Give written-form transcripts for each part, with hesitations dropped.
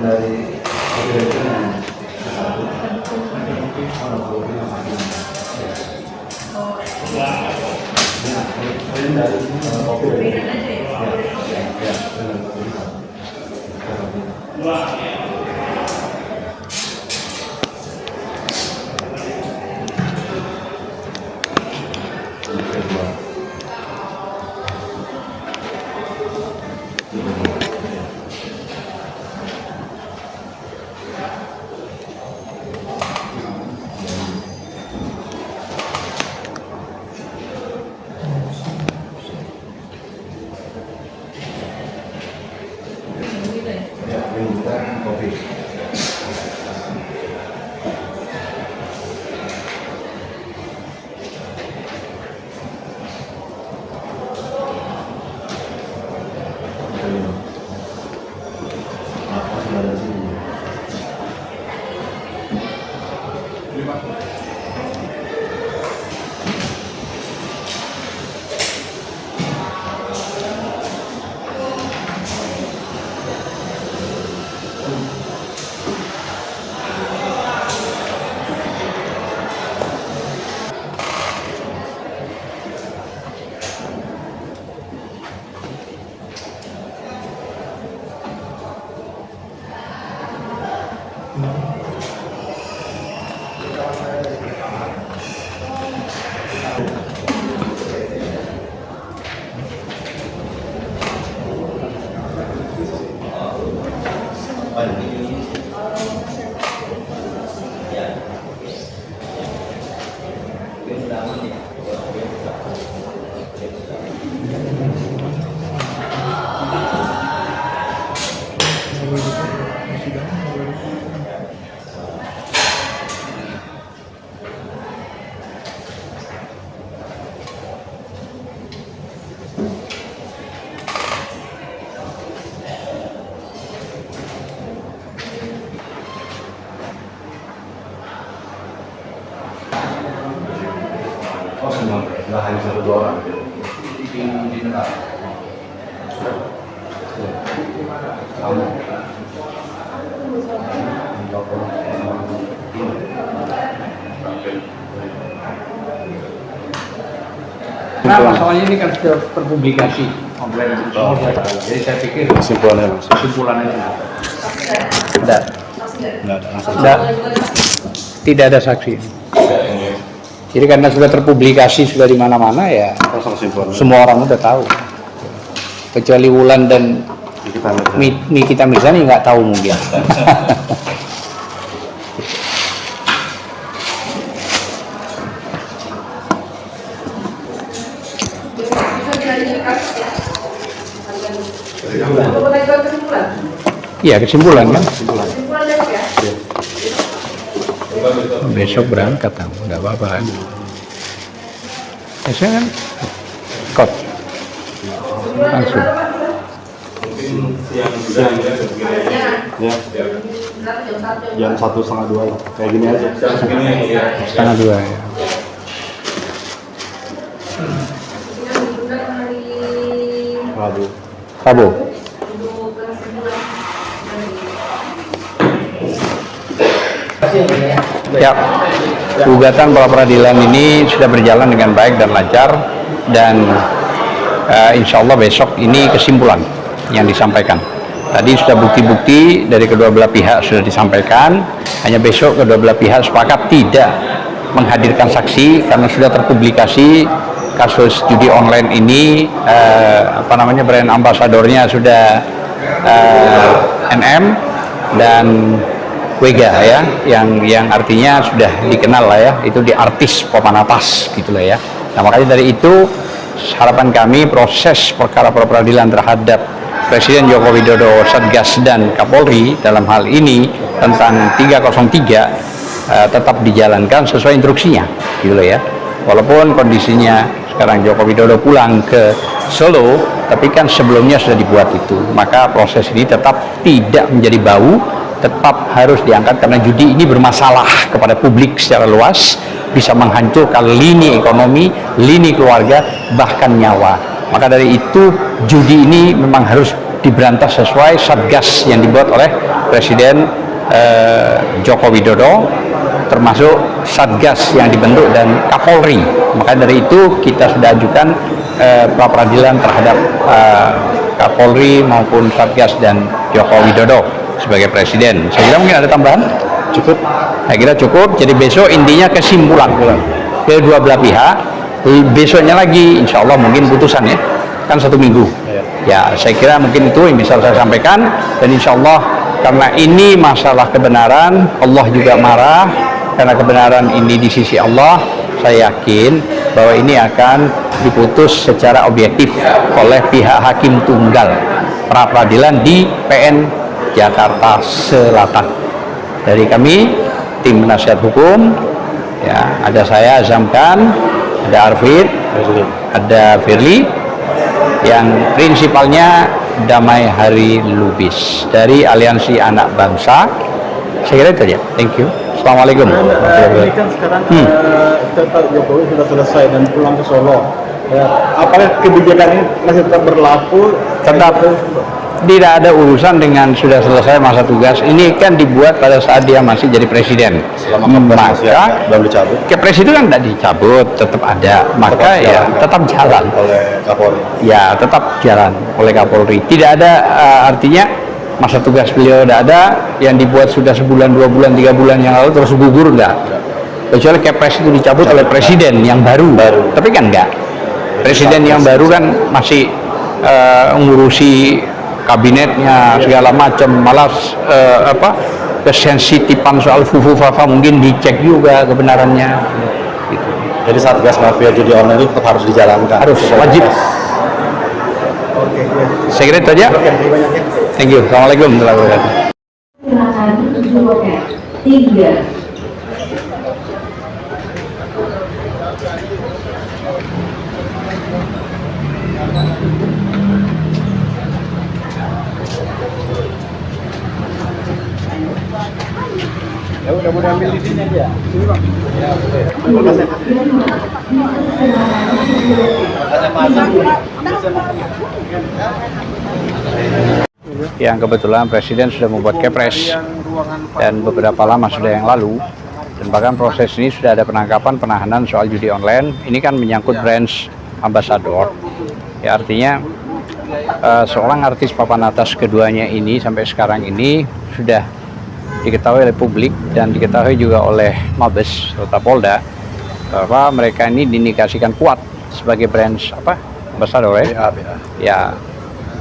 dari kopi. Oh semua, nggak hanya satu dua orang di negara. Kamu. Nah, masalahnya ini kan sudah terpublikasi online. Jadi saya pikir kesimpulannya tidak ada saksi. Jadi karena sudah terpublikasi, sudah di mana-mana ya, semua orang udah tahu. Kecuali Wulan dan Nikita Mirzani nggak tahu mungkin. Iya, kesimpulan kan? Besok berangkat, nggak apa-apa kan? Biasanya kan kot langsung. Ya. Jam 1:30 lah, kayak gini aja. 1:30 ya. Rabu. Ya, gugatan pra peradilan ini sudah berjalan dengan baik dan lancar, dan insya Allah besok ini kesimpulan yang disampaikan. Tadi sudah bukti-bukti dari kedua belah pihak sudah disampaikan, hanya besok kedua belah pihak sepakat tidak menghadirkan saksi karena sudah terpublikasi kasus judi online ini, brand ambasadornya sudah NM dan Wega ya, yang artinya sudah dikenal lah ya, itu di artis papan atas gitu lah ya. Nah makanya dari itu harapan kami proses perkara pra peradilan terhadap Presiden Joko Widodo, Satgas dan Kapolri dalam hal ini tentang 303 tetap dijalankan sesuai instruksinya gitu loh ya. Walaupun kondisinya sekarang Joko Widodo pulang ke Solo, tapi kan sebelumnya sudah dibuat itu, maka proses ini tetap tidak menjadi bau, tetap harus diangkat karena judi ini bermasalah kepada publik secara luas, bisa menghancurkan lini ekonomi, lini keluarga, bahkan nyawa. Maka dari itu judi ini memang harus diberantas sesuai satgas yang dibuat oleh Presiden Joko Widodo, termasuk satgas yang dibentuk dan Kapolri. Maka dari itu kita sudah ajukan pra peradilan terhadap Kapolri maupun satgas dan Joko Widodo sebagai presiden. Saya kira mungkin ada tambahan? Cukup. Saya kira cukup. Jadi besok intinya kesimpulan kedua belah pihak. Besoknya lagi insya Allah mungkin putusan ya, kan 1 minggu ya. Saya kira mungkin itu yang bisa saya sampaikan, dan insya Allah karena ini masalah kebenaran, Allah juga marah karena kebenaran ini di sisi Allah. Saya yakin bahwa ini akan diputus secara objektif oleh pihak hakim tunggal pra peradilan di PN Jakarta Selatan. Dari kami tim penasihat hukum ya, ada saya Zamkan, ada Arfid, ada Firly, yang prinsipalnya Damai Hari Lubis dari Aliansi Anak Bangsa. Saya kira itu aja. Thank you. Assalamualaikum. Ini kan sekarang Pak Jokowi sudah selesai dan pulang ke Solo. Ya, apakah kebijakan ini masih tetap berlaku? Tetap. Tidak ada urusan dengan sudah selesai masa tugas. Ini kan dibuat pada saat dia masih jadi presiden. Selama masih belum dicabut. Kepres itu kan tidak dicabut, tetap ada. Maka ya tetap jalan oleh Kapolri. Ya tetap jalan oleh Kapolri. Tidak ada artinya masa tugas beliau tidak ada, yang dibuat sudah sebulan, 2 bulan, 3 bulan yang lalu terus gugur enggak. Kecuali Kepres itu dicabut oleh presiden yang baru. Tapi kan enggak. Presiden yang baru kan masih ngurusi kabinetnya segala macam, malas kesensitifan soal fufu-fafa mungkin dicek juga kebenarannya gitu. Jadi Satgas Mafia Judi Online itu tetap harus dijalankan. Harus wajib. Oke. Saya kira itu aja. Thank you. Assalamualaikum warahmatullahi wabarakatuh. Silakan tujuh loket 3. Ya udah mau ambil di sini aja. Sini Bang. Ya, boleh. Yang kebetulan Presiden sudah membuat Kepres dan beberapa lama sudah yang lalu, dan bahkan proses ini sudah ada penangkapan penahanan soal judi online. Ini kan menyangkut brand ambassador ya, artinya seorang artis papan atas keduanya ini sampai sekarang ini sudah diketahui oleh publik dan diketahui juga oleh Mabes serta Polda bahwa mereka ini diindikasikan kuat sebagai brand ambassador ya. Ya,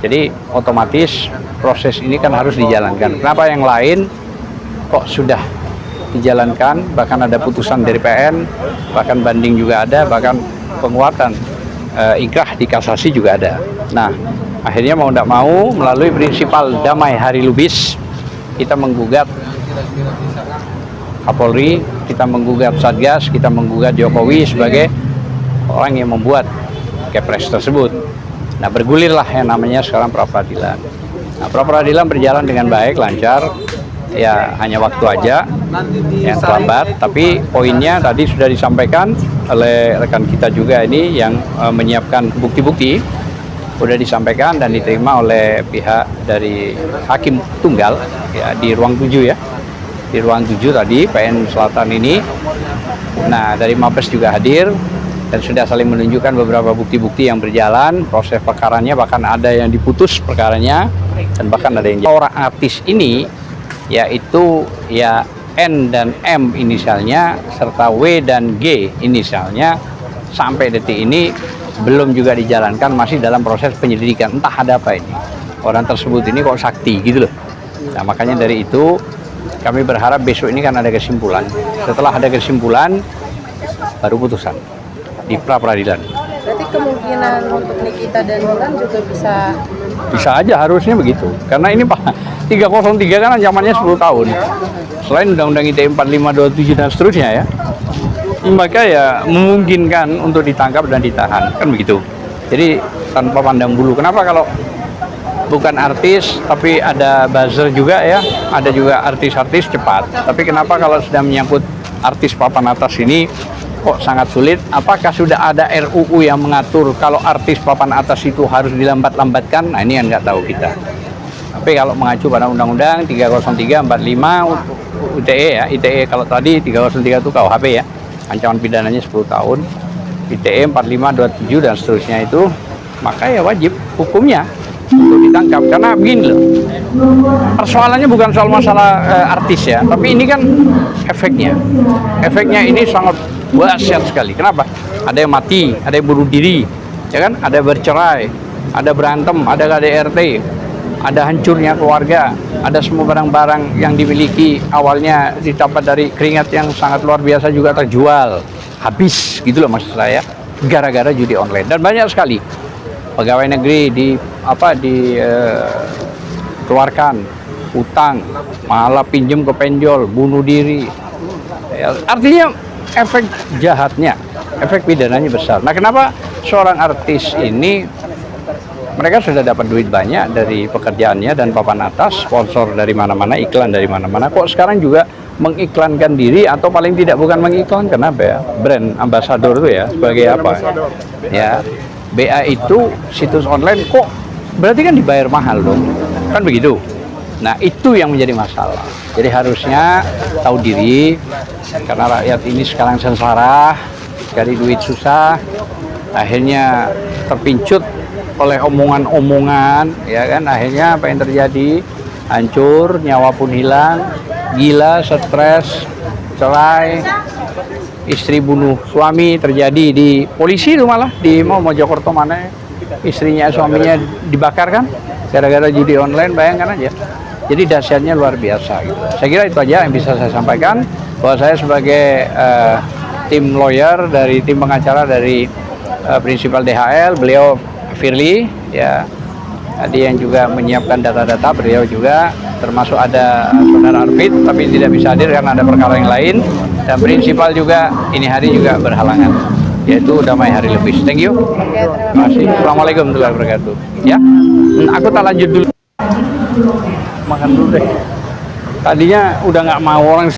jadi otomatis proses ini kan harus dijalankan. Kenapa yang lain kok sudah dijalankan, bahkan ada putusan dari PN, bahkan banding juga ada, bahkan penguatan ikrah di kasasi juga ada. Nah, akhirnya mau tidak mau melalui prinsipal Damai Hari Lubis, kita menggugat Kapolri, kita menggugat Satgas, kita menggugat Jokowi sebagai orang yang membuat Kepres tersebut. Nah, bergulirlah yang namanya sekarang pra peradilan. Nah, pra peradilan berjalan dengan baik, lancar. Ya, hanya waktu aja yang terlambat, tapi poinnya tadi sudah disampaikan oleh rekan kita juga ini yang menyiapkan bukti-bukti, sudah disampaikan dan diterima oleh pihak dari hakim tunggal ya di ruang 7 ya. Di ruang 7 tadi PN Selatan ini. Nah, dari Mabes juga hadir dan sudah saling menunjukkan beberapa bukti-bukti yang berjalan, proses perkaranya, bahkan ada yang diputus perkaranya, dan bahkan ada yang orang artis ini yaitu ya N dan M inisialnya serta W dan G inisialnya sampai detik ini belum juga dijalankan, masih dalam proses penyelidikan. Entah ada apa ini, orang tersebut ini kok sakti gitu loh. Nah, makanya dari itu kami berharap besok ini kan ada kesimpulan. Setelah ada kesimpulan baru putusan di pra peradilan. Berarti kemungkinan untuk Nikita dan Mulan juga bisa aja, harusnya begitu. Karena ini Pak 303 kan ancamannya 10 tahun. Selain Undang-Undang ITE 4527 dan seterusnya ya. Maka ya memungkinkan untuk ditangkap dan ditahan, kan begitu. Jadi tanpa pandang bulu. Kenapa kalau bukan artis tapi ada buzzer juga ya, ada juga artis-artis cepat. Tapi kenapa kalau sudah menyangkut artis papan atas ini kok sangat sulit. Apakah sudah ada RUU yang mengatur kalau artis papan atas itu harus dilambat-lambatkan? Nah, ini yang nggak tahu kita. Tapi kalau mengacu pada Undang-Undang 303 45 ITE ya, ITE kalau tadi 303 itu KUHP ya, ancaman pidananya 10 tahun. ITE 45 27 dan seterusnya itu, maka ya wajib hukumnya untuk ditangkap. Karena begini loh, persoalannya bukan soal masalah artis ya, tapi ini kan efeknya ini sangat dahsyat sekali. Kenapa? Ada yang mati, ada yang bunuh diri, ya kan? Ada bercerai, ada berantem, ada KDRT, ada hancurnya keluarga, ada semua barang-barang yang dimiliki awalnya didapat dari keringat yang sangat luar biasa juga terjual, habis gitu loh maksud saya, gara-gara judi online. Dan banyak sekali pegawai negeri keluarkan utang, malah pinjem ke penjol, bunuh diri. Ya, artinya efek jahatnya, efek pidananya besar. Nah, kenapa seorang artis ini mereka sudah dapat duit banyak dari pekerjaannya dan papan atas, sponsor dari mana-mana, iklan dari mana-mana, kok sekarang juga mengiklankan diri, atau paling tidak bukan mengiklankan, apa ya, brand ambassador itu ya, sebagai apa ya, BA itu situs online, kok berarti kan dibayar mahal dong, kan begitu. Nah, itu yang menjadi masalah. Jadi harusnya tahu diri, karena rakyat ini sekarang sengsara, cari duit susah, akhirnya terpincut oleh omongan-omongan, ya kan, akhirnya apa yang terjadi? Hancur, nyawa pun hilang, gila, stres, cerai, istri bunuh suami terjadi di polisi itu, malah di Mojokerto mana, istrinya suaminya dibakar kan, gara-gara judi online, bayangkan aja. Jadi dahsyatnya luar biasa gitu. Saya kira itu aja yang bisa saya sampaikan, bahwa saya sebagai tim lawyer dari tim pengacara dari prinsipal DHL, beliau Firly ya, tadi yang juga menyiapkan data-data, beliau juga, termasuk ada saudara Arfid tapi tidak bisa hadir karena ada perkara yang lain, dan prinsipal juga ini hari juga berhalangan, yaitu Damai Hari Lubis. Thank you. Terima kasih. Assalamualaikum warahmatullahi wabarakatuh. Ya, aku tak lanjut dulu. Makan dulu deh. Tadinya udah nggak mau orang